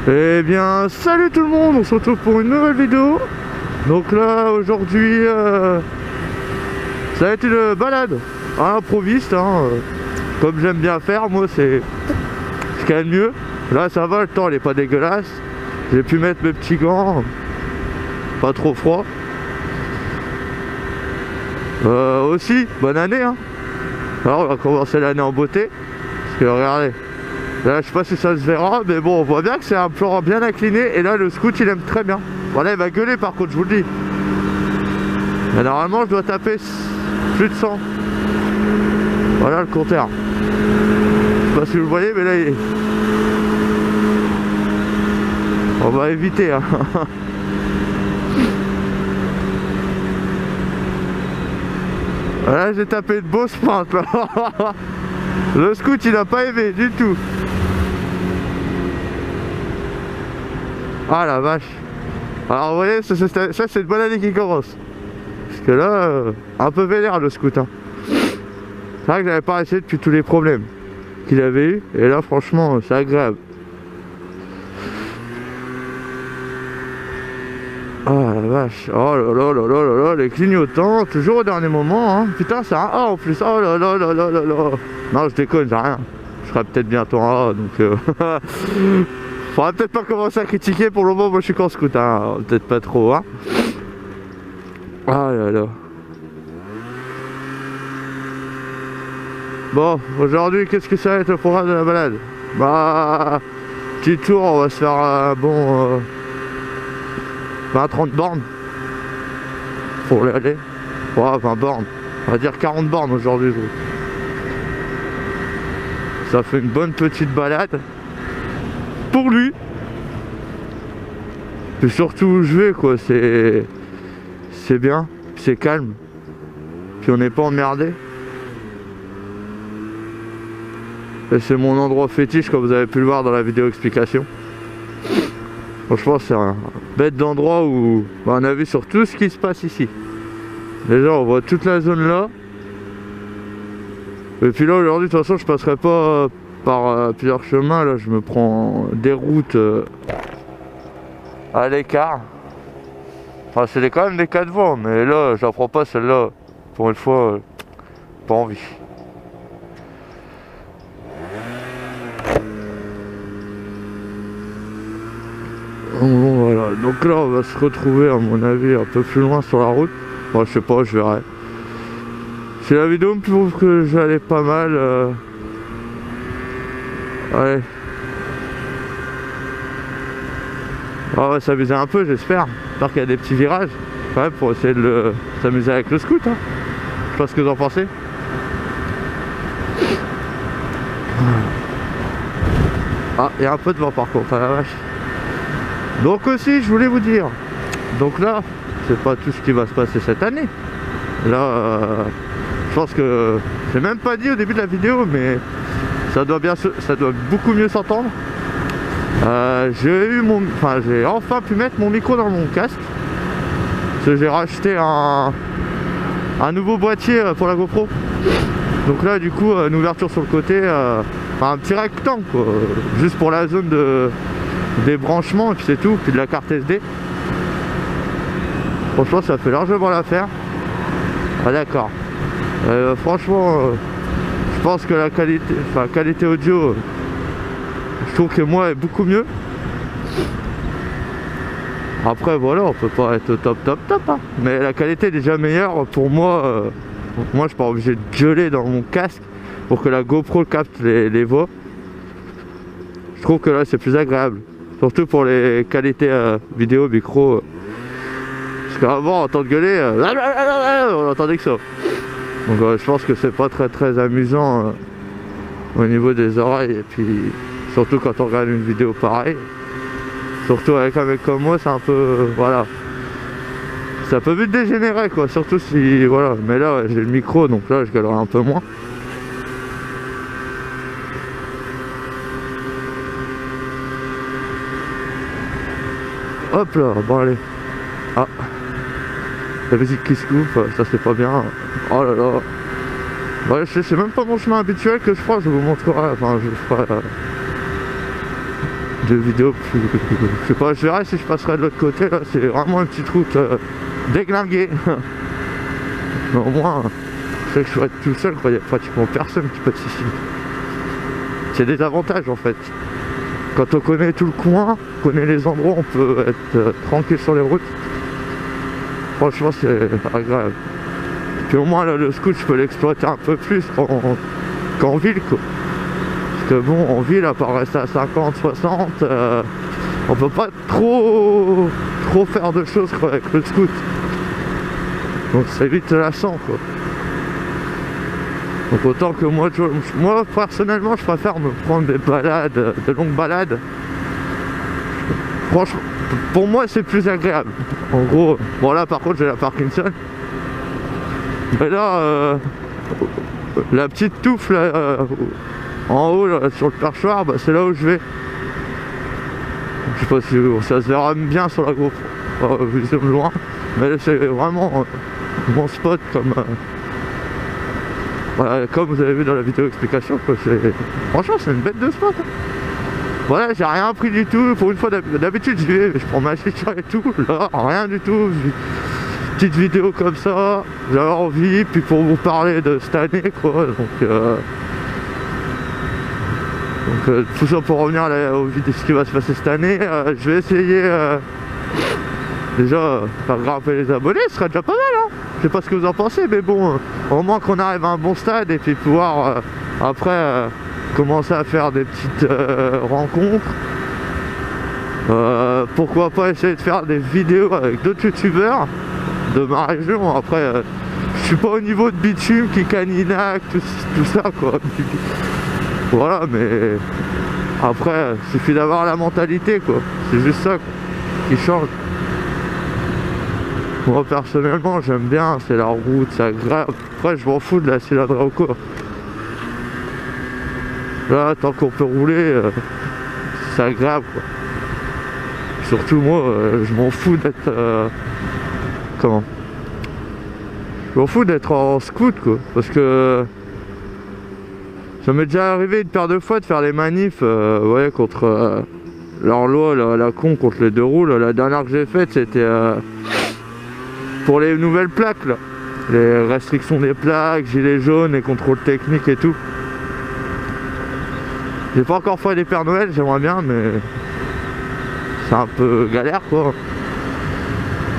Eh bien, salut tout le monde, on se retrouve pour une nouvelle vidéo. Donc là, aujourd'hui, ça va être une balade à l'improviste, hein, comme j'aime bien faire. Moi, c'est quand même mieux. Là, ça va, le temps, il est pas dégueulasse. J'ai pu mettre mes petits gants, pas trop froid. Aussi, bonne année, hein. Alors, on va commencer l'année en beauté. Parce que regardez, là, je sais pas si ça se verra, mais bon, on voit bien que c'est un plan bien incliné. Et là, le scout, il aime très bien. Voilà, il va gueuler par contre, je vous le dis. Mais normalement, je dois taper plus de 100. Voilà le compteur. Je sais pas si vous le voyez, mais là, on va éviter, hein. Là, j'ai tapé de beaux sprints, là. Le scout, il n'a pas aimé du tout. Ah la vache. Alors vous voyez, ça c'est une bonne année qui commence. Parce que là, un peu vénère le scout, hein. C'est vrai que j'avais pas essayé depuis tous les problèmes qu'il avait eu. Et là franchement, c'est agréable. Ah la vache. Oh là là là là là là, les clignotants, toujours au dernier moment, hein. Putain, c'est un A en plus. Oh là là là là là là. Non, je déconne, j'ai rien. Je serai peut-être bientôt un A, donc faudra peut-être pas commencer à critiquer. Pour le moment, moi je suis qu'en scout, hein. Peut-être pas trop, hein. Ah là là. Bon, aujourd'hui, qu'est-ce que ça va être le programme de la balade? Bah, petit tour, on va se faire un bon 20-30 bornes pour aller. Ouais, 20 bornes. On va dire 40 bornes aujourd'hui. Ça fait une bonne petite balade pour lui. Et surtout où je vais, quoi, c'est bien, c'est calme. Puis on n'est pas emmerdé. Et c'est mon endroit fétiche, comme vous avez pu le voir dans la vidéo explication. Franchement, c'est un bête d'endroit où on a vu sur tout ce qui se passe ici. Déjà, on voit toute la zone là. Et puis là, aujourd'hui, de toute façon, je passerai pas par plusieurs chemins. Là, je me prends des routes à l'écart. Enfin, c'est quand même des cas de vent, mais là, je la prends pas celle-là. Pour une fois, pas envie. Bon, voilà, donc là on va se retrouver à mon avis un peu plus loin sur la route. Bon, je sais pas, je verrai. Si la vidéo me prouve que j'allais pas mal, ouais. On va s'amuser un peu, j'espère. J'espère qu'il y a des petits virages quand même pour essayer de s'amuser avec le scout, hein. Je sais pas ce que vous en pensez. Ah, il y a un peu de vent par contre, à la vache. Donc aussi, je voulais vous dire, donc là, c'est pas tout ce qui va se passer cette année. Là, je pense que j'ai même pas dit au début de la vidéo, mais ça doit beaucoup mieux s'entendre. J'ai enfin pu mettre mon micro dans mon casque. Parce que j'ai racheté un nouveau boîtier pour la GoPro. Donc là, du coup, une ouverture sur le côté, un petit rectangle, quoi, juste pour la zone des branchements, et puis c'est tout, puis de la carte SD. Franchement, ça fait largement l'affaire. Ah d'accord. Franchement, je pense que la qualité audio, je trouve que moi est beaucoup mieux. Après voilà, on peut pas être au top, hein. Mais la qualité est déjà meilleure pour moi. Moi, je suis pas obligé de gueuler dans mon casque pour que la GoPro capte les voix. Je trouve que là, c'est plus agréable. Surtout pour les qualités vidéo, micro. Parce qu'avant, on entend gueuler, on entendait que ça. Donc je pense que c'est pas très amusant au niveau des oreilles. Et puis surtout quand on regarde une vidéo pareille. Surtout avec un mec comme moi, c'est un peu... voilà. Ça peut vite dégénérer, quoi. Surtout si... voilà. Mais là, ouais, j'ai le micro, donc là, je gueulerai un peu moins. Hop là, bon allez. Ah, la musique qui se coupe, ça c'est pas bien. Oh là là. Ouais, c'est même pas mon chemin habituel que je crois, je vous montrerai, enfin je ferai de vidéos plus... Je sais pas, je verrai si je passerai de l'autre côté, là, c'est vraiment une petite route déglinguée. Mais au moins, je sais que je vais être tout seul, quoi, il n'y a pratiquement personne qui passe ici. C'est des avantages en fait. Quand on connaît tout le coin, on connaît les endroits, on peut être tranquille sur les routes. Franchement, c'est agréable. Puis au moins, là, le scoot, je peux l'exploiter un peu plus qu'en ville, quoi. Parce que bon, en ville, à part rester à 50, 60, on peut pas trop faire de choses, quoi, avec le scoot. Donc c'est vite lassant, quoi. Donc autant que moi personnellement, je préfère me prendre des balades, de longues balades. Franchement, pour moi, c'est plus agréable. En gros, bon là, par contre, j'ai la Parkinson. Mais là, la petite touffe là, en haut, là, sur le perchoir, bah, c'est là où je vais. Je sais pas si ça se verra bien sur la GoPro, vu de loin. Mais c'est vraiment mon spot voilà, comme vous avez vu dans la vidéo explication, quoi. Franchement, c'est une bête de spot. Voilà, j'ai rien pris du tout. Pour une fois, d'habitude, j'y vais, mais je prends ma chicha et tout. Là, rien du tout. Petite vidéo comme ça, j'avais envie, puis pour vous parler de cette année, quoi. Donc tout ça pour revenir au vidéo de ce qui va se passer cette année. Je vais essayer déjà faire grimper les abonnés, ce serait déjà pas mal, hein. Je sais pas ce que vous en pensez, mais bon, au moins qu'on arrive à un bon stade et puis pouvoir après commencer à faire des petites rencontres. Pourquoi pas essayer de faire des vidéos avec d'autres youtubeurs de ma région. Après, je suis pas au niveau de Bitume, Kikaninac, tout ça, quoi. Voilà, mais après, il suffit d'avoir la mentalité, quoi. C'est juste ça, quoi, qui change. Moi personnellement, j'aime bien, c'est la route, c'est agréable. Après, je m'en fous de la cylindrée au corps. Là, tant qu'on peut rouler, c'est agréable, quoi. Surtout moi, je m'en fous d'être... comment? Je m'en fous d'être en scoot, quoi. Parce que... ça m'est déjà arrivé une paire de fois de faire les manifs, ouais, contre leur loi, la con, contre les deux roues. Là. La dernière que j'ai faite, c'était pour les nouvelles plaques, là. Les restrictions des plaques, gilets jaunes, les contrôles techniques et tout. J'ai pas encore fait les Pères Noël, j'aimerais bien, mais c'est un peu galère, quoi.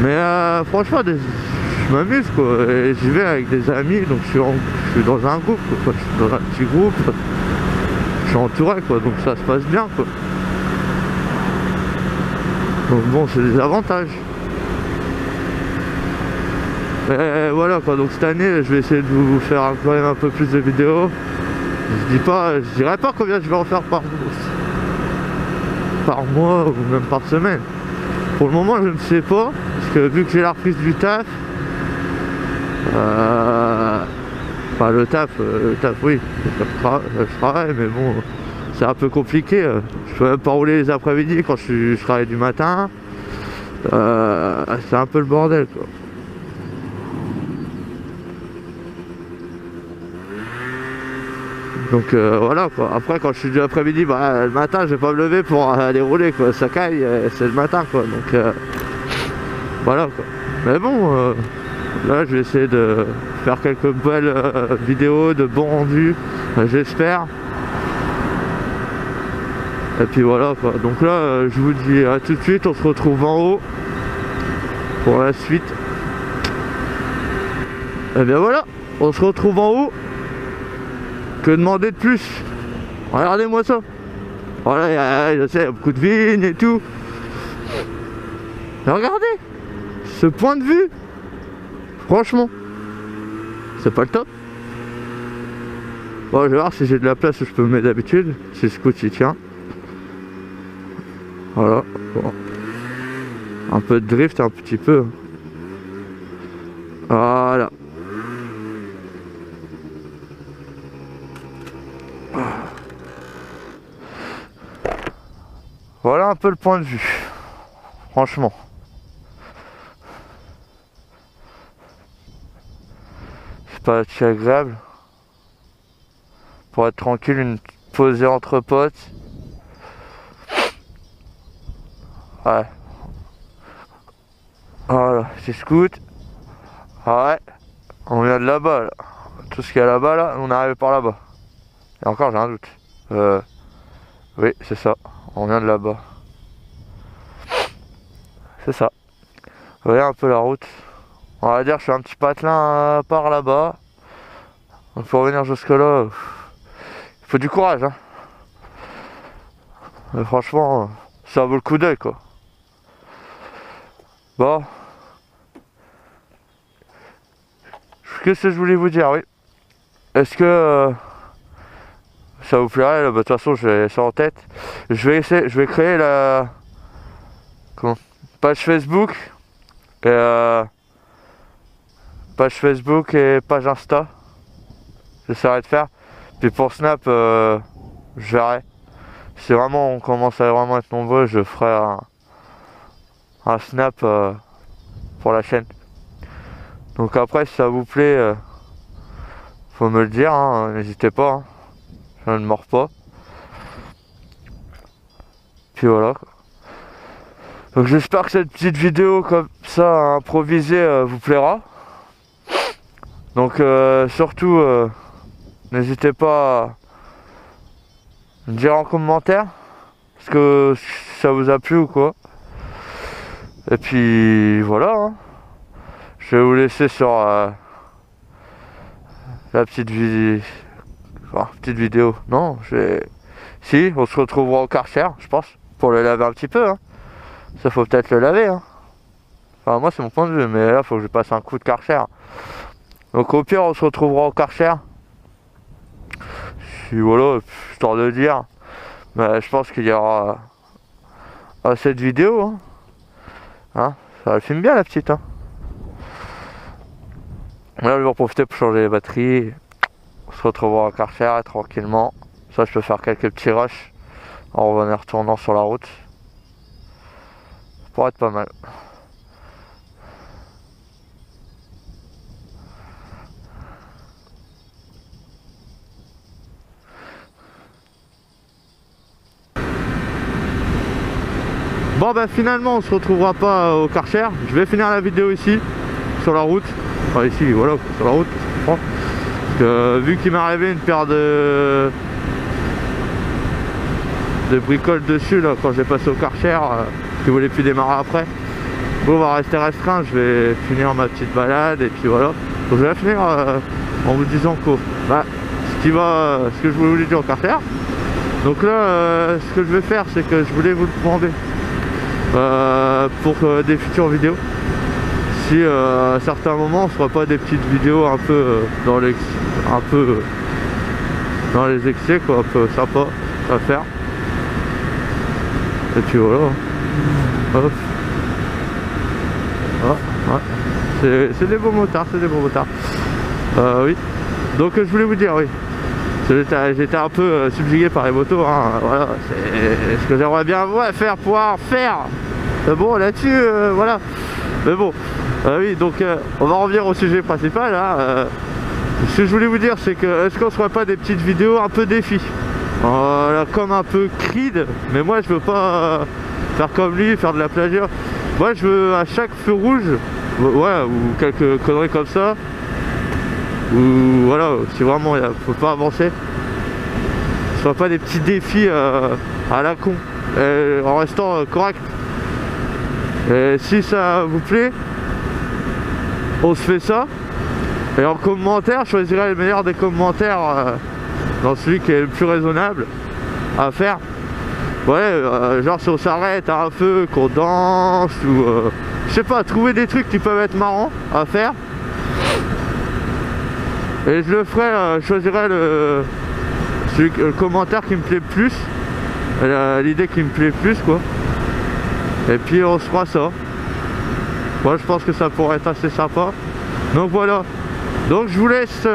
Mais franchement, je m'amuse, quoi. Et j'y vais avec des amis, donc je suis dans un groupe, quoi. Je suis dans un petit groupe, je suis entouré, quoi. Donc ça se passe bien, quoi. Donc bon, c'est des avantages. Et voilà, quoi. Donc cette année, je vais essayer de vous faire quand même un peu plus de vidéos. Je dirais pas combien je vais en faire par mois ou même par semaine. Pour le moment, je ne sais pas, parce que vu que j'ai la reprise du taf, enfin le taf, oui, je travaille, mais bon, c'est un peu compliqué. Je peux même pas rouler les après-midi quand je travaille du matin. C'est un peu le bordel, quoi. Donc voilà, quoi. Après, quand je suis du après-midi, bah, le matin, je vais pas me lever pour aller rouler, quoi. Ça caille, c'est le matin, quoi. Donc voilà, quoi. Mais bon, là, je vais essayer de faire quelques belles vidéos de bons rendus, j'espère. Et puis voilà, quoi. Donc là, je vous dis à tout de suite. On se retrouve en haut pour la suite. Et bien voilà, on se retrouve en haut. Que demander de plus? Regardez-moi ça. Voilà, je sais, il y a beaucoup de vignes et tout. Mais regardez ce point de vue. Franchement, c'est pas le top. Bon, je vais voir si j'ai de la place où je peux me mettre d'habitude. Si le scoot y tient. Voilà. Bon. Un peu de drift, un petit peu. Voilà. Voilà un peu le point de vue, franchement. C'est pas si agréable. Pour être tranquille, posée entre potes. Ouais. Voilà, c'est scoot. Ouais. On vient de là-bas, là. Tout ce qu'il y a là-bas, là, on est arrivé par là-bas. Et encore, j'ai un doute. Oui, c'est ça. On vient de là-bas. C'est ça. Vous voyez un peu la route. On va dire que je suis un petit patelin par là-bas. Donc pour venir jusque là, il faut du courage, hein. Mais franchement, ça vaut le coup d'œil, quoi. Bon. Qu'est-ce que je voulais vous dire, oui. Est-ce que ça vous plairait? Bah, de toute façon, j'ai ça en tête. Je vais créer la page Facebook et page Facebook et page Insta. J'essaierai de faire. Puis pour Snap, je verrai. Si vraiment on commence à vraiment être nombreux, je ferai un Snap pour la chaîne. Donc après, si ça vous plaît, faut me le dire, hein, n'hésitez pas, hein. Je ne mords pas. Puis voilà. Donc j'espère que cette petite vidéo comme ça improvisée vous plaira. Donc surtout, n'hésitez pas à me dire en commentaire ce que ça vous a plu ou quoi. Et puis voilà, hein. Je vais vous laisser sur la petite vidéo. Enfin, petite vidéo. Non, si, on se retrouvera au Karcher, je pense, pour le laver un petit peu, hein. Ça faut peut-être le laver, hein. Enfin, moi c'est mon point de vue, mais là faut que je passe un coup de Karcher. Donc au pire, on se retrouvera au Karcher. Puis voilà, histoire de dire. Mais je pense qu'il y aura cette vidéo, hein. Hein, ça le filme bien la petite, hein. Là, je vais en profiter pour changer les batteries. On se retrouvera au Karcher tranquillement. Ça, je peux faire quelques petits rushs en retournant sur la route. Ça pourrait être pas mal. Bon bah finalement on se retrouvera pas au Karcher. Je vais finir la vidéo ici, sur la route. Enfin ici, voilà, sur la route, parce que vu qu'il m'est arrivé une paire de bricoles dessus là quand j'ai passé au Karcher, qui voulait plus démarrer après. Bon, on va rester restreint, je vais finir ma petite balade et puis voilà. Donc je vais finir en vous disant que ce que je voulais vous dire au Karcher. Donc là ce que je vais faire, c'est que je voulais vous le demander pour des futures vidéos. Si à certains moments on fera pas des petites vidéos un peu dans les excès, quoi, un peu sympa à faire. Et puis voilà. Hop. Ah, ouais. C'est des beaux motards, oui. Donc je voulais vous dire, oui. J'étais un peu subjugué par les motos, hein. Voilà, c'est ce que j'aimerais bien pouvoir faire. Bon, là-dessus, voilà. Mais bon, oui, donc on va revenir au sujet principal, hein. Ce que je voulais vous dire, c'est que est-ce qu'on se ferait pas des petites vidéos un peu défis, comme un peu Creed, mais moi je veux pas faire comme lui, faire de la plagiat. Moi je veux à chaque feu rouge, ouais, ou quelques conneries comme ça, ou voilà, si vraiment il faut pas avancer, ce soit pas des petits défis à la con, en restant correct. Et si ça vous plaît, on se fait ça. Et en commentaire, je choisirai le meilleur des commentaires dans celui qui est le plus raisonnable à faire. Ouais, genre si on s'arrête à un feu, qu'on danse, ou je sais pas, trouver des trucs qui peuvent être marrants à faire. Et je le ferai, je choisirai le commentaire qui me plaît le plus, l'idée qui me plaît le plus, quoi. Et puis on se fera ça. Moi je pense que ça pourrait être assez sympa. Donc voilà. Donc je vous laisse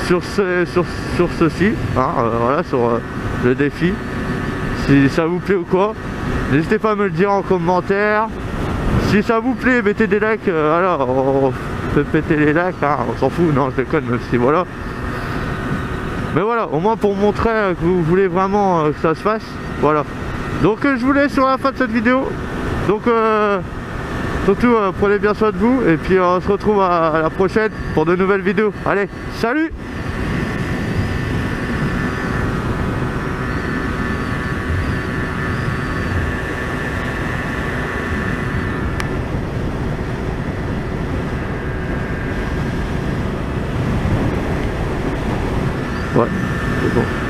sur ceci, hein, voilà, sur le défi. Si ça vous plaît ou quoi, n'hésitez pas à me le dire en commentaire. Si ça vous plaît, mettez des likes. Alors on peut péter les likes, hein, on s'en fout, non je déconne, même si voilà. Mais voilà, au moins pour montrer que vous voulez vraiment que ça se fasse. Voilà. Donc je vous laisse sur la fin de cette vidéo. Donc surtout prenez bien soin de vous. Et puis on se retrouve à la prochaine pour de nouvelles vidéos. Allez, salut! Ouais, c'est bon.